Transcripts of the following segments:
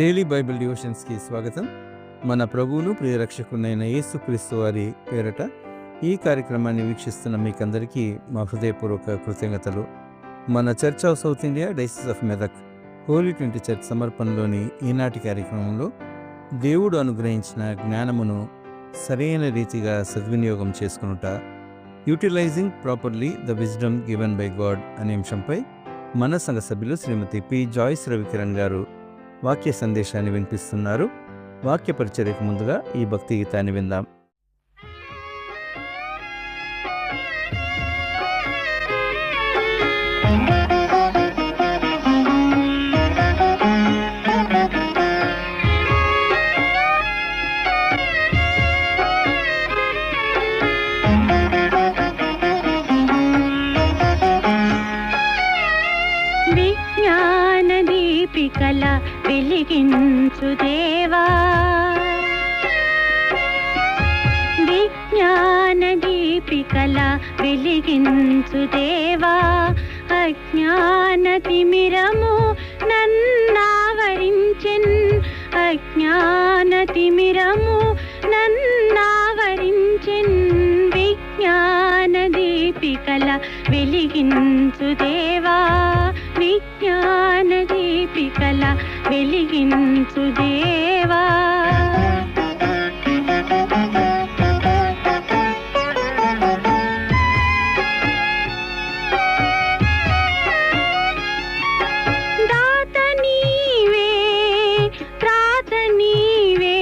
Daily Bible డివోషన్స్కి స్వాగతం. మన ప్రభువును ప్రియరక్షకునైన యేసుక్రీస్తు వారి పేరట ఈ కార్యక్రమాన్ని వీక్షిస్తున్న మీకందరికీ మా హృదయపూర్వక కృతజ్ఞతలు. మన church of south India diocese of Medak holy 20 church సమర్పణలోని ఈనాటి కార్యక్రమంలో దేవుడు అనుగ్రహించిన జ్ఞానమును సరైన రీతిగా సద్వినియోగం చేసుకునుట, utilising properly the wisdom given by God అనే అంశంపై మన సంఘ సభ్యులు శ్రీమతి పి జాయిస్ రవికిరణ్ గారు వాక్య సందేశాన్ని వినిపిస్తున్నారు. వాక్య పరిచర్యకు ముందుగా ఈ భక్తి గీతాన్ని విందాం. కల వెలిగించు దేవా, విజ్ఞాన దీపికల వెలిగించు దేవా, అజ్ఞాన తిమిరము నన్నావరించెన్, అజ్ఞాన తిమిరము నన్నావరించెన్, విజ్ఞాన దీపికల వెలిగించు దేవా, విజ్ఞాన దీపికల వెలిగించు దేవా. దాత నీవే, త్రాత నీవే,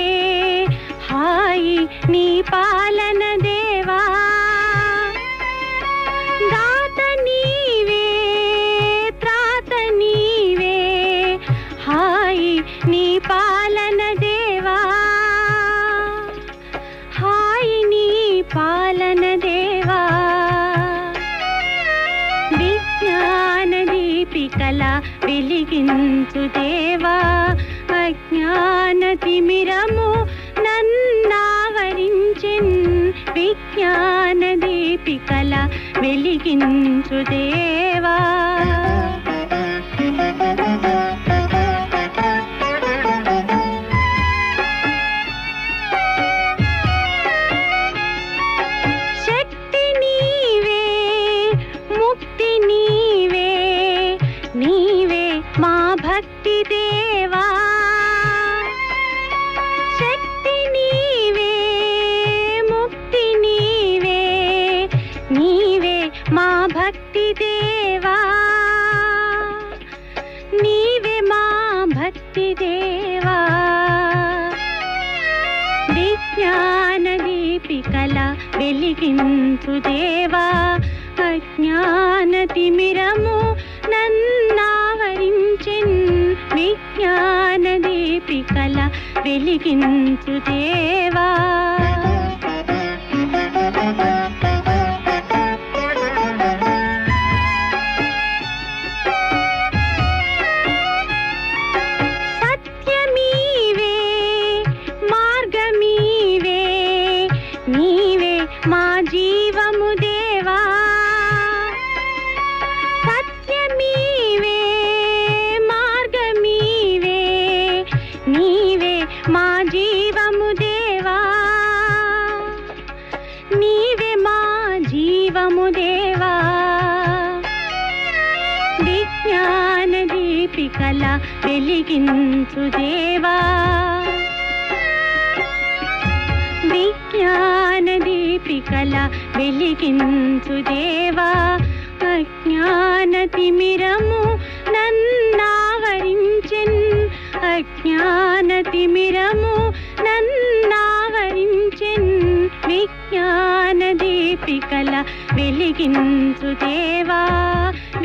హాయి నీ పాలన దేవా, దాత నీవే, త్రాత నీవే, హాయి నీ పాలన దేవా, హాయి నీ పాలన దేవా. విజ్ఞాన దీపికల వెలిగించు దేవా, అజ్ఞాన తిమిరము నన్నావరించెన్, విజ్ఞాన దీపికల వెలిగించు దేవా. శక్తి నీవే, ముక్తి నీవే, నీవే మా భక్తి దేవా, శక్తి నీవే, ముక్తి నీవే, నీవే మా భక్తి దేవా, నీవే మా భక్తి దేవా. విజ్ఞాన దీపికల వెలిగించు దేవా, అజ్ఞాన తిమిరము నన్నావరించెన్, విజ్ఞాన దీపికల వెలిగించు దేవా. సత్యమీవే, మార్గమీవే, నీవే మా జీవము దేవా, సత్యమీవే, మార్గమీవే, నీవే మా జీవము దేవా, నీవే మా జీవము దేవా. విజ్ఞాన దీపికల వెలిగించు దేవా, విజ్ఞాన దీపికల వెలిగించు దేవా, అజ్ఞాన తిమిరము నన్నావరించెన్, అజ్ఞాన తిమిరము నన్నావరించెన్, విజ్ఞాన దీపికల వెలిగించు దేవా,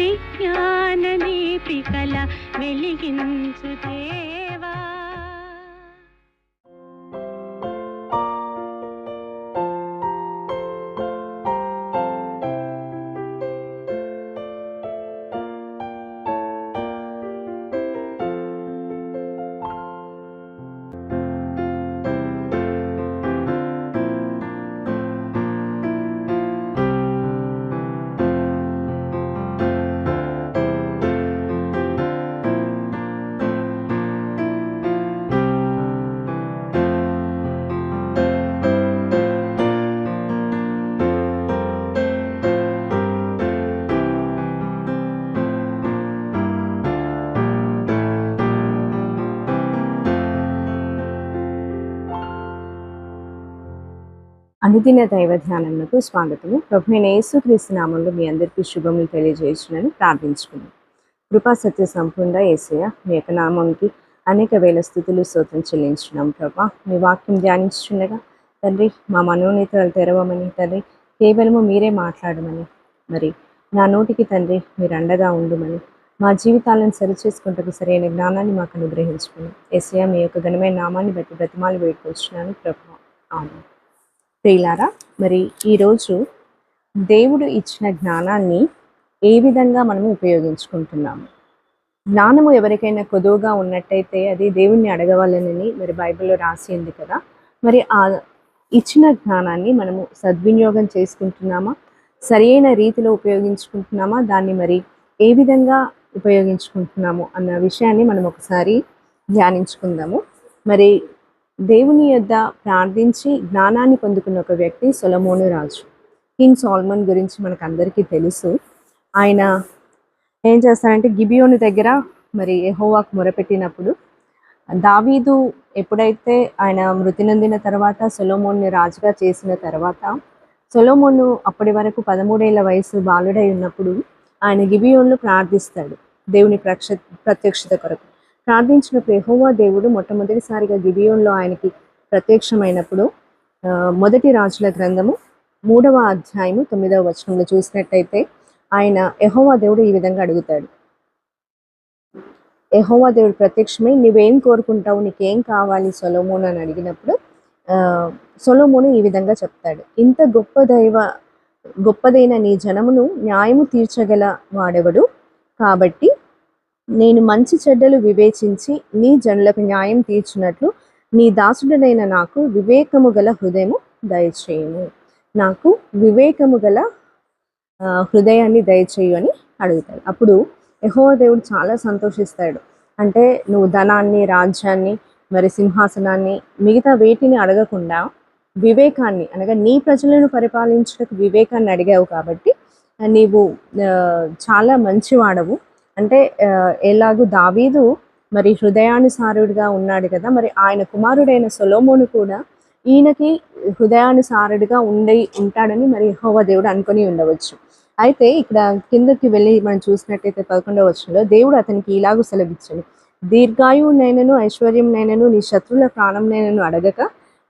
విజ్ఞాన దీపికల వెలిగించు దేవా. అనుదిన దైవ ధ్యానమునకు స్వాగతము. ప్రభువైన యేసుక్రీస్తు నామములో మీ అందరికీ శుభములు తెలియజేయుచున్నాను. ప్రార్థించుకున్నాను. కృపా సత్య సంపూర్ణ యేసయ్య, మీ యొక్క నామంకి అనేక వేల స్థుతులు స్తోత్రం చెల్లించున్నాం. ప్రభా, మీ వాక్యం ధ్యానించుండగా తండ్రి, మా మనోనేతలు తెరవమని తండ్రి, కేవలము మీరే మాట్లాడమని, మరి నా నోటికి తండ్రి మీరు అండగా ఉండుమని, మా జీవితాలను సరిచేసుకుంటూ సరైన జ్ఞానాన్ని మాకు అనుగ్రహించుకుని యేసయ్య, మీ యొక్క ఘనమైన నామాన్ని బట్టి బ్రతిమాలు వేడుకొచ్చున్నాను ప్రభా. ఆమేన్. ప్రియులారా, మరి ఈరోజు దేవుడు ఇచ్చిన జ్ఞానాన్ని ఏ విధంగా మనము ఉపయోగించుకుంటున్నాము? జ్ఞానము ఎవరికైనా కొదువుగా ఉన్నట్టయితే అది దేవుణ్ణి అడగవాలనని మరి బైబిల్లో రాసి ఉంది కదా. మరి ఆ ఇచ్చిన జ్ఞానాన్ని మనము సద్వినియోగం చేసుకుంటున్నామా? సరైన రీతిలో ఉపయోగించుకుంటున్నామా? దాన్ని మరి ఏ విధంగా ఉపయోగించుకుంటున్నాము అన్న విషయాన్ని మనం ఒకసారి ధ్యానించుకుందాము. మరి దేవుని యొద్ద ప్రార్థించి జ్ఞానాన్ని పొందుకున్న ఒక వ్యక్తి సొలొమోను రాజు. కింగ్ సోలమన్ గురించి మనకు అందరికీ తెలుసు. ఆయన ఏం చేస్తారంటే గిబియోను దగ్గర మరి యెహోవాకు మొరపెట్టినప్పుడు దావీదు ఎప్పుడైతే ఆయన మృతి నొందిన తర్వాత సొలొమోన్ని రాజుగా చేసిన తర్వాత సొలొమోను అప్పటి వరకు 13 ఏళ్ల వయసు బాలుడై ఉన్నప్పుడు ఆయన గిబియోన్లో ప్రార్థిస్తాడు దేవుని ప్రత్యక్షత కొరకు. ప్రార్థించినప్పుడు యెహోవా దేవుడు మొట్టమొదటిసారిగా గిబియోన్లో ఆయనకి ప్రత్యక్షమైనప్పుడు మొదటి రాజుల గ్రంథము 3వ అధ్యాయము 9వ వచనంలో చూసినట్టయితే ఆయన యెహోవా దేవుడు ఈ విధంగా అడుగుతాడు. యెహోవా దేవుడు ప్రత్యక్షమై నువ్వేం కోరుకుంటావు, నీకేం కావాలి సొలొమోను అని అడిగినప్పుడు సొలొమోను ఈ విధంగా చెప్తాడు, ఇంత గొప్పదైన నీ జనమును న్యాయము తీర్చగల వాడెవడు? కాబట్టి నేను మంచి చెడ్డలు వివేచించి నీ జనులకు న్యాయం తీర్చినట్లు నీ దాసుడనైన నాకు వివేకము గల హృదయము దయచేయుము. నాకు వివేకము గల హృదయాన్ని దయచేయు అని అడుగుతాడు. అప్పుడు యెహోవా దేవుడు చాలా సంతోషిస్తాడు. అంటే నువ్వు ధనాన్ని, రాజ్యాన్ని, మరి సింహాసనాన్ని, మిగతా వేటిని అడగకుండా వివేకాన్ని, అనగా నీ ప్రజలను పరిపాలించడానికి వివేకాన్ని అడిగావు కాబట్టి నీవు చాలా మంచివాడవు. అంటే ఎలాగూ దావీదు మరి హృదయానుసారుడిగా ఉన్నాడు కదా, మరి ఆయన కుమారుడైన సొలొమోను కూడా ఈయనకి హృదయానుసారుడిగా ఉంటాడని మరి యెహోవా దేవుడు అనుకొని ఉండవచ్చు. అయితే ఇక్కడ కిందకి వెళ్ళి మనం చూసినట్టయితే 11వ వచనంలో దేవుడు అతనికి ఇలాగూ సెలవిచ్చాడు, దీర్ఘాయువునైనను ఐశ్వర్యంనైనను నీ శత్రువుల ప్రాణంనైనను అడగక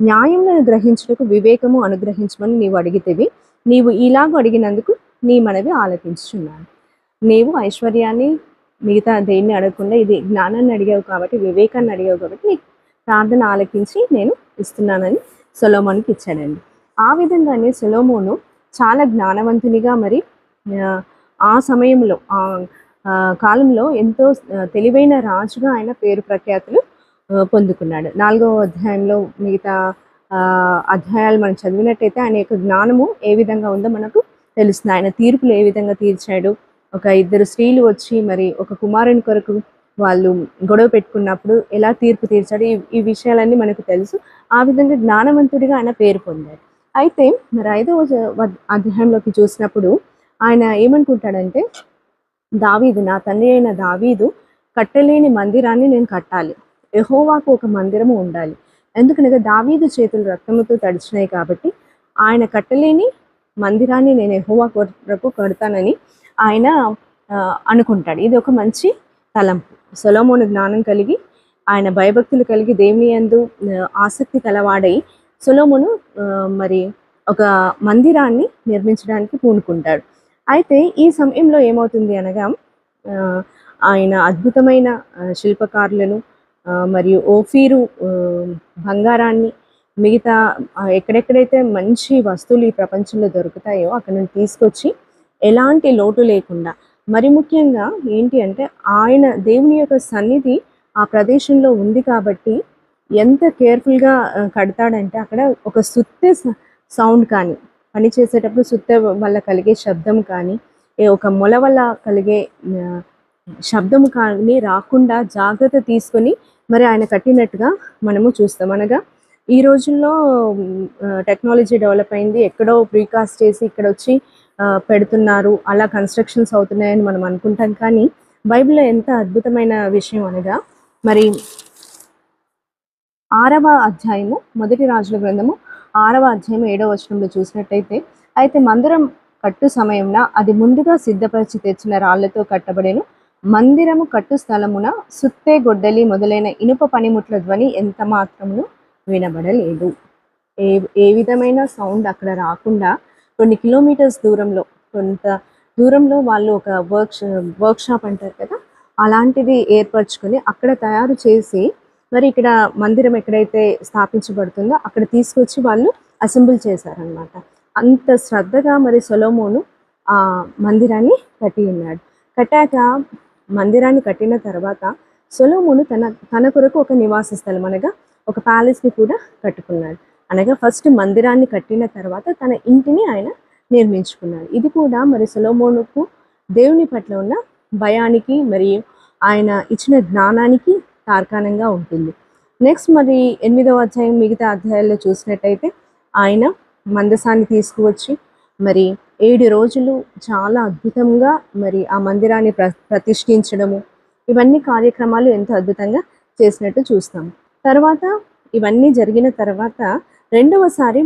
న్యాయములను గ్రహించుటకు వివేకము అనుగ్రహించమని నీవు అడిగితేవి. నీవు ఇలాగూ అడిగినందుకు నీ మనవి ఆలకించుచున్నాను. నీవు ఐశ్వర్యాన్ని, మిగతా దేన్ని అడగకుండా ఇది జ్ఞానాన్ని అడిగావు కాబట్టి, వివేకాన్ని అడిగావు కాబట్టి నీ ప్రార్థన ఆలకించి నేను ఇస్తున్నానని సొలొమోనుకి ఇచ్చాడండి. ఆ విధంగానే సొలొమోను చాలా జ్ఞానవంతునిగా, మరి ఆ సమయంలో ఆ కాలంలో ఎంతో తెలివైన రాజుగా ఆయన పేరు ప్రఖ్యాతులు పొందుకున్నాడు. 4వ అధ్యాయంలో మిగతా అధ్యాయాలు మనం చదివినట్టయితే ఆయన యొక్క జ్ఞానము ఏ విధంగా ఉందో మనకు తెలుస్తుంది. ఆయన తీర్పులు ఏ విధంగా తీర్చాడు, ఒక 2 స్త్రీలు వచ్చి మరి ఒక కుమారుని కొరకు వాళ్ళు గొడవ పెట్టుకున్నప్పుడు ఎలా తీర్పు తీర్చాడు, ఈ విషయాలన్నీ మనకు తెలుసు. ఆ విధంగా జ్ఞానవంతుడిగా ఆయన పేరు పొందాడు. అయితే మరి 5వ అధ్యాయంలోకి చూసినప్పుడు ఆయన ఏమనుకుంటాడంటే, దావీదు, నా తండ్రి అయిన దావీదు కట్టలేని మందిరాన్ని నేను కట్టాలి, యెహోవాకు ఒక మందిరము ఉండాలి. ఎందుకనగా దావీదు చేతులు రక్తముతో తడిచినాయి కాబట్టి ఆయన కట్టలేని మందిరాన్ని నేను యెహోవా కొరకు కడతానని ఆయన అనుకుంటాడు. ఇది ఒక మంచి తలంపు. సొలొమోను జ్ఞానం కలిగి, ఆయన భయభక్తులు కలిగి, దేవుని యందు ఆసక్తి కలవాడై సొలొమోను మరి ఒక మందిరాన్ని నిర్మించడానికి పూనుకుంటాడు. అయితే ఈ సమయంలో ఏమవుతుంది అనగా ఆయన అద్భుతమైన శిల్పకారులను మరియు ఓఫీరు బంగారాన్ని, మిగతా ఎక్కడెక్కడైతే మంచి వస్తువులు ఈ ప్రపంచంలో దొరుకుతాయో అక్కడ నుండి తీసుకొచ్చి ఎలాంటి లోటు లేకుండా, మరి ముఖ్యంగా ఏంటి అంటే ఆయన దేవుని యొక్క సన్నిధి ఆ ప్రదేశంలో ఉంది కాబట్టి ఎంత కేర్ఫుల్గా కడతాడంటే అక్కడ ఒక సుత్తె సౌండ్ కానీ, పని చేసేటప్పుడు సుత్తె వల్ల కలిగే శబ్దం కానీ, ఒక మొల వల్ల కలిగే శబ్దము కానీ రాకుండా జాగ్రత్త తీసుకొని మరి ఆయన కట్టినట్టుగా మనము చూస్తాం. అనగా ఈ రోజుల్లో టెక్నాలజీ డెవలప్ అయింది, ఎక్కడో ప్రీకాస్ట్ చేసి ఇక్కడ వచ్చి పెడుతున్నారు, అలా కన్స్ట్రక్షన్స్ అవుతున్నాయని మనం అనుకుంటాం. కానీ బైబిల్లో ఎంత అద్భుతమైన విషయం అనగా, మరి 6వ అధ్యాయము 1 రాజుల గ్రంథము 6వ అధ్యాయం 7వ వచనంలో చూసినట్టయితే, అయితే మందిరం కట్టు సమయంన అది ముందుగా సిద్ధపరిచి తెచ్చిన రాళ్లతో కట్టబడెను. మందిరము కట్టు స్థలమున సుత్తె గొడ్డలి మొదలైన ఇనుప పనిముట్ల ధ్వని ఎంత మాత్రమును వినబడలేదు. ఏ ఏ విధమైన సౌండ్ అక్కడ రాకుండా కొన్ని కిలోమీటర్స్ దూరంలో, కొంత దూరంలో వాళ్ళు ఒక వర్క్షాప్ అంటారు కదా, అలాంటిది ఏర్పరచుకొని అక్కడ తయారు చేసి మరి ఇక్కడ మందిరం ఎక్కడైతే స్థాపించబడుతుందో అక్కడ తీసుకొచ్చి వాళ్ళు అసెంబుల్ చేశారనమాట. అంత శ్రద్ధగా మరి సొలొమోను ఆ మందిరాన్ని కట్టి ఉన్నాడు. కట్టాక మందిరాన్ని కట్టిన తర్వాత సొలొమోను తన కొరకు ఒక నివాస స్థలం అనగా ఒక ప్యాలెస్ని కూడా కట్టుకున్నాడు. అనగా ఫస్ట్ మందిరాన్ని కట్టిన తర్వాత తన ఇంటిని ఆయన నిర్మించుకున్నాడు. ఇది కూడా మరి సొలొమోనుకు దేవుని పట్ల ఉన్న భయానికి మరియు ఆయన ఇచ్చిన జ్ఞానానికి తార్కాణంగా ఉంటుంది. నెక్స్ట్ మరి 8వ అధ్యాయం మిగతా అధ్యాయాల్లో చూసినట్టయితే ఆయన మందసాన్ని తీసుకువచ్చి మరి 7 రోజులు చాలా అద్భుతంగా మరి ఆ మందిరాన్ని ప్రతిష్ఠించడము, ఇవన్నీ కార్యక్రమాలు ఎంతో అద్భుతంగా చేసినట్టు చూస్తాం. తర్వాత ఇవన్నీ జరిగిన తర్వాత రెండవసారి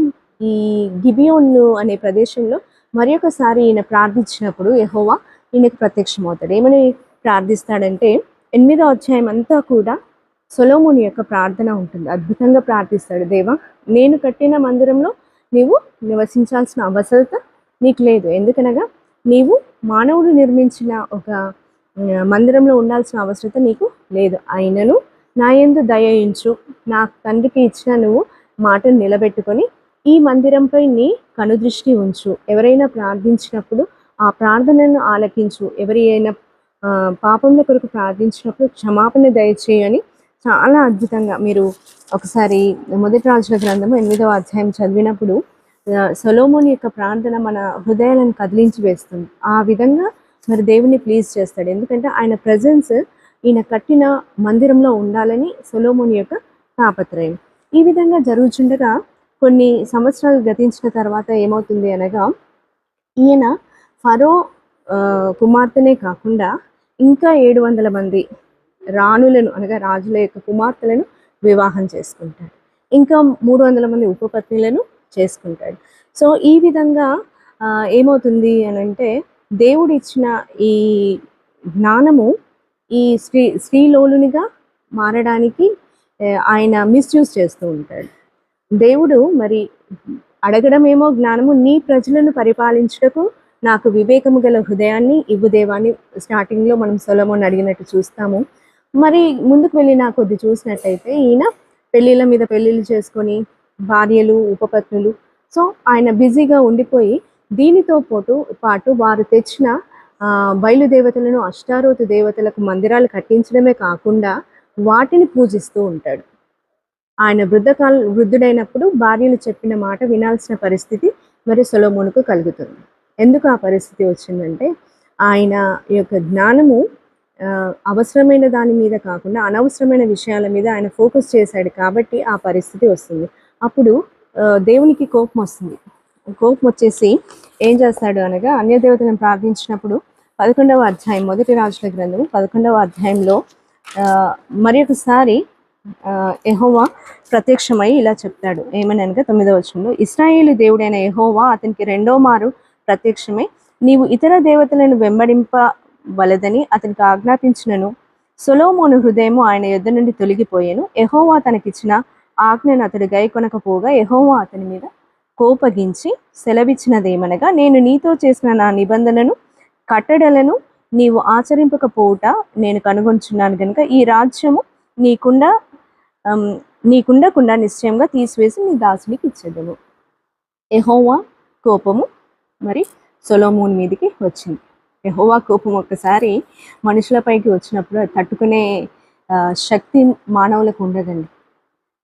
ఈ గిబియోను అనే ప్రదేశంలో మరి ఒకసారి ఈయన ప్రార్థించినప్పుడు యెహోవా ఈయనకు ప్రత్యక్షమవుతాడు. ఏమని ప్రార్థిస్తాడంటే 8వ అధ్యాయం అంతా కూడా సొలొమోను యొక్క ప్రార్థన ఉంటుంది. అద్భుతంగా ప్రార్థిస్తాడు, దేవా నేను కట్టిన మందిరంలో నీవు నివసించాల్సిన అవసరత నీకు లేదు. ఎందుకనగా నీవు మానవుడు నిర్మించిన ఒక మందిరంలో ఉండాల్సిన అవసరత నీకు లేదు. అయినను నా యందు దయించు, నా తండ్రికి ఇచ్చిన నువ్వు మాటను నిలబెట్టుకొని ఈ మందిరంపై నీ కనుదృష్టి ఉంచు. ఎవరైనా ప్రార్థించినప్పుడు ఆ ప్రార్థనను ఆలకించు. ఎవరి అయినా పాపంలో కొరకు ప్రార్థించినప్పుడు క్షమాపణ దయచేయని చాలా అద్భుతంగా మీరు ఒకసారి మొదటి రాజుల గ్రంథము 8వ అధ్యాయం చదివినప్పుడు సొలొమోను యొక్క ప్రార్థన మన హృదయాలను కదిలించి వేస్తుంది. ఆ విధంగా మరి దేవుని ప్లీజ్ చేస్తాడు. ఎందుకంటే ఆయన ప్రజెన్స్ ఈయన కట్టిన మందిరంలో ఉండాలని సొలొమోను యొక్క తాపత్రయం. ఈ విధంగా జరుగుతుండగా కొన్ని సంవత్సరాలు గతించిన తర్వాత ఏమవుతుంది అనగా ఈయన ఫరో కుమార్తెనే కాకుండా ఇంకా 700 మంది రాణులను అనగా రాజుల యొక్క కుమార్తెలను వివాహం చేసుకుంటాడు. ఇంకా 300 మంది ఉపపత్నులను చేసుకుంటాడు. సో ఈ విధంగా ఏమవుతుంది అని అంటే దేవుడు ఇచ్చిన ఈ జ్ఞానము ఈ స్త్రీలోలునిగా మారడానికి ఆయన మిస్యూజ్ చేస్తూ ఉంటాడు. దేవుడు మరి అడగడం ఏమో జ్ఞానము, నీ ప్రజలను పరిపాలించుటకు నాకు వివేకము గల హృదయాన్ని ఇవ్వు దేవాన్ని స్టార్టింగ్లో మనం సొలొమోను అడిగినట్టు చూస్తాము. మరి ముందుకు వెళ్ళిన కొద్ది చూసినట్టయితే ఈయన పెళ్ళిళ్ళ మీద పెళ్ళిళ్ళు చేసుకొని భార్యలు ఉపపత్నులు, సో ఆయన బిజీగా ఉండిపోయి దీనితో పాటు వారు తెచ్చిన బయలుదేవతలను అష్టారోతు దేవతలకు మందిరాలు కట్టించడమే కాకుండా వాటిని పూజిస్తూ ఉంటాడు. ఆయన వృద్ధుడైనప్పుడు భార్యలు చెప్పిన మాట వినాల్సిన పరిస్థితి మరి సొలొమోనుకు కలుగుతుంది. ఎందుకు ఆ పరిస్థితి వచ్చిందంటే ఆయన యొక్క జ్ఞానము అవసరమైన దాని మీద కాకుండా అనవసరమైన విషయాల మీద ఆయన ఫోకస్ చేశాడు కాబట్టి ఆ పరిస్థితి వస్తుంది. అప్పుడు దేవునికి కోపం వస్తుంది. కోపం వచ్చేసి ఏం చేస్తాడు అనగా అన్యదేవతలను ప్రార్థించినప్పుడు 11వ అధ్యాయం మొదటి రాజుల గ్రంథము 11వ అధ్యాయంలో మరి ఒకసారి యెహోవా ప్రత్యక్షమై ఇలా చెప్తాడు. ఏమని అనగా 9వ వచనంలో, ఇశ్రాయేలు దేవుడైన యెహోవా అతనికి 2వ మారు ప్రత్యక్షమై నీవు ఇతర దేవతలను వెంబడింపవలదని అతనికి ఆజ్ఞాపించినను సొలొమోను హృదయము ఆయన యొద్ద నుండి తొలగిపోయాను. యెహోవా తనకిచ్చిన ఆజ్ఞను అతడు గైకొనకపోగా యెహోవా అతని మీద కోపగించి సెలవిచ్చినదేమనగా, నేను నీతో చేసిన నా నిబంధనను కట్టడలను నీవు ఆచరింపకపోవుట నేను కనుగొంచున్నాను కనుక ఈ రాజ్యము నీకుండకుండా నిశ్చయంగా తీసివేసి నీ దాసునికి ఇచ్చేదను. యెహోవా కోపము మరి సొలొమోను మీదకి వచ్చింది. యెహోవా కోపం ఒక్కసారి మనుషులపైకి వచ్చినప్పుడు తట్టుకునే శక్తి మానవులకు ఉండదండి.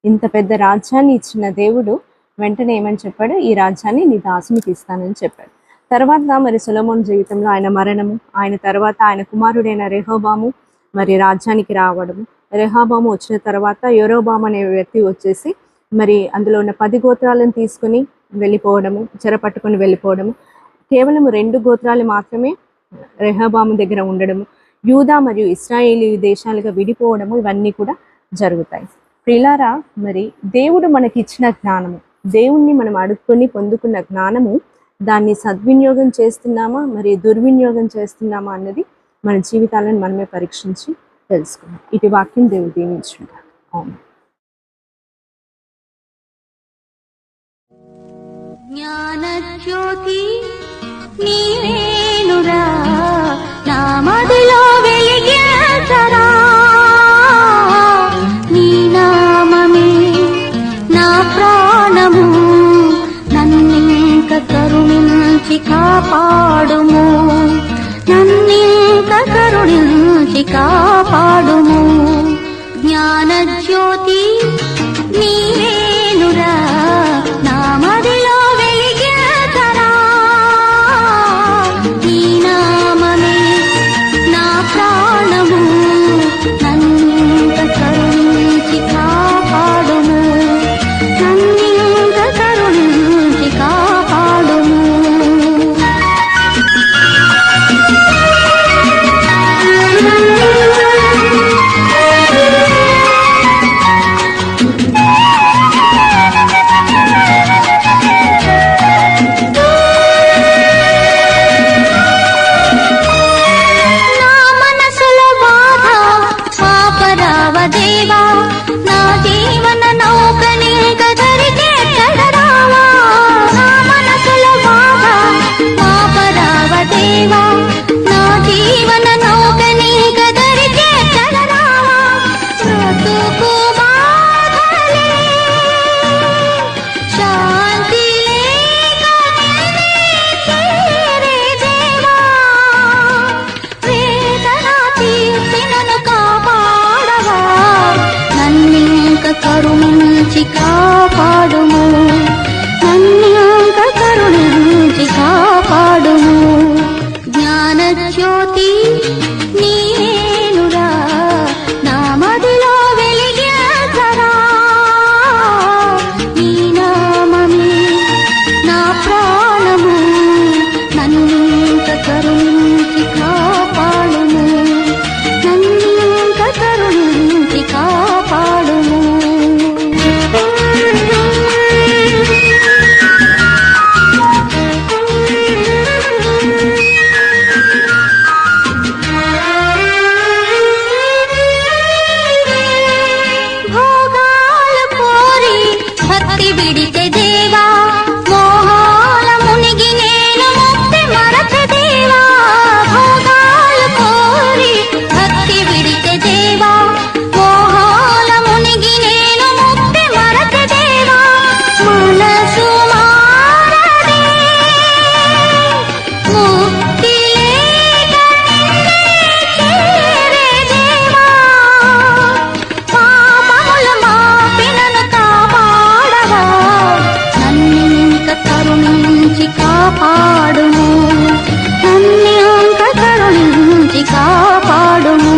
ఇంత పెద్ద రాజ్యాన్ని ఇచ్చిన దేవుడు వెంటనే ఏమని చెప్పాడు, ఈ రాజ్యాన్ని నీ దాసునికి ఇస్తానని చెప్పాడు. తర్వాత మరి సొలొమోను జీవితంలో ఆయన మరణము, ఆయన తర్వాత ఆయన కుమారుడైన రెహోబాము మరి రాజ్యానికి రావడము. రెహోబాము వచ్చిన తర్వాత యెరోబాము అనే వ్యక్తి వచ్చేసి మరి అందులో ఉన్న 10 గోత్రాలను తీసుకుని వెళ్ళిపోవడము, చెరపట్టుకొని వెళ్ళిపోవడము. కేవలం 2 గోత్రాలు మాత్రమే రెహోబాము దగ్గర ఉండడము, యూదా మరియు ఇశ్రాయేలు దేశాలుగా విడిపోవడము, ఇవన్నీ కూడా జరుగుతాయి. ప్రియులారా, మరి దేవుడు మనకి ఇచ్చిన జ్ఞానము దేవుణ్ణి మనం అడుక్కొని పొందుకున్న జ్ఞానము దాన్ని సద్వినియోగం చేస్తున్నామా మరి దుర్వినియోగం చేస్తున్నామా అన్నది మన జీవితాలను మనమే పరీక్షించి తెలుసుకున్నాం. ఇటు వాక్యం దేవుడు దీవించుగా. అవును. జ్ఞానజ్యోతి నీవేనురా, నా మదిలో వెలిగించరా, నీ నామమే నా ప్రాణము, నన్నింక కరుణించి కాపాడుము, నన్నింక కరుణించి కాపాడుము. జ్ఞానజ్యోతి నీవేనురా, నా మదిలో వెలిగించరా, నీ నామమే నా ప్రాణము, నన్నింక కరుణించి కాపాడుము, నన్నింక కరుణించి కాపాడుము. కరుణించి కాపాడుము, నన్నింక కరుణించి కాపాడుము. జ్ఞానజ్యోతి నీవేనురా, నా మదిలో వెలిగించరా, నీ నామమే నా ప్రాణము, నన్నింక కరుణించి కాపాడుము, నన్నింక కరుణించి కాపాడుము. విడితే దేవా, మోహాల మునిగి నేను ముక్తి మరచ దేవా, భోగాలు కోరి భక్తి విడితే దేవా, మోహాల మునిగి నేను ముక్తి మరచ దేవా, మనసు మారదే ముక్తి లేక చేరే దేవా, పాపముల మాపినను కాపాడవా, నన్నింక కరుణించి కాపాడుము, నన్నింక కరుణించి కాపాడుము.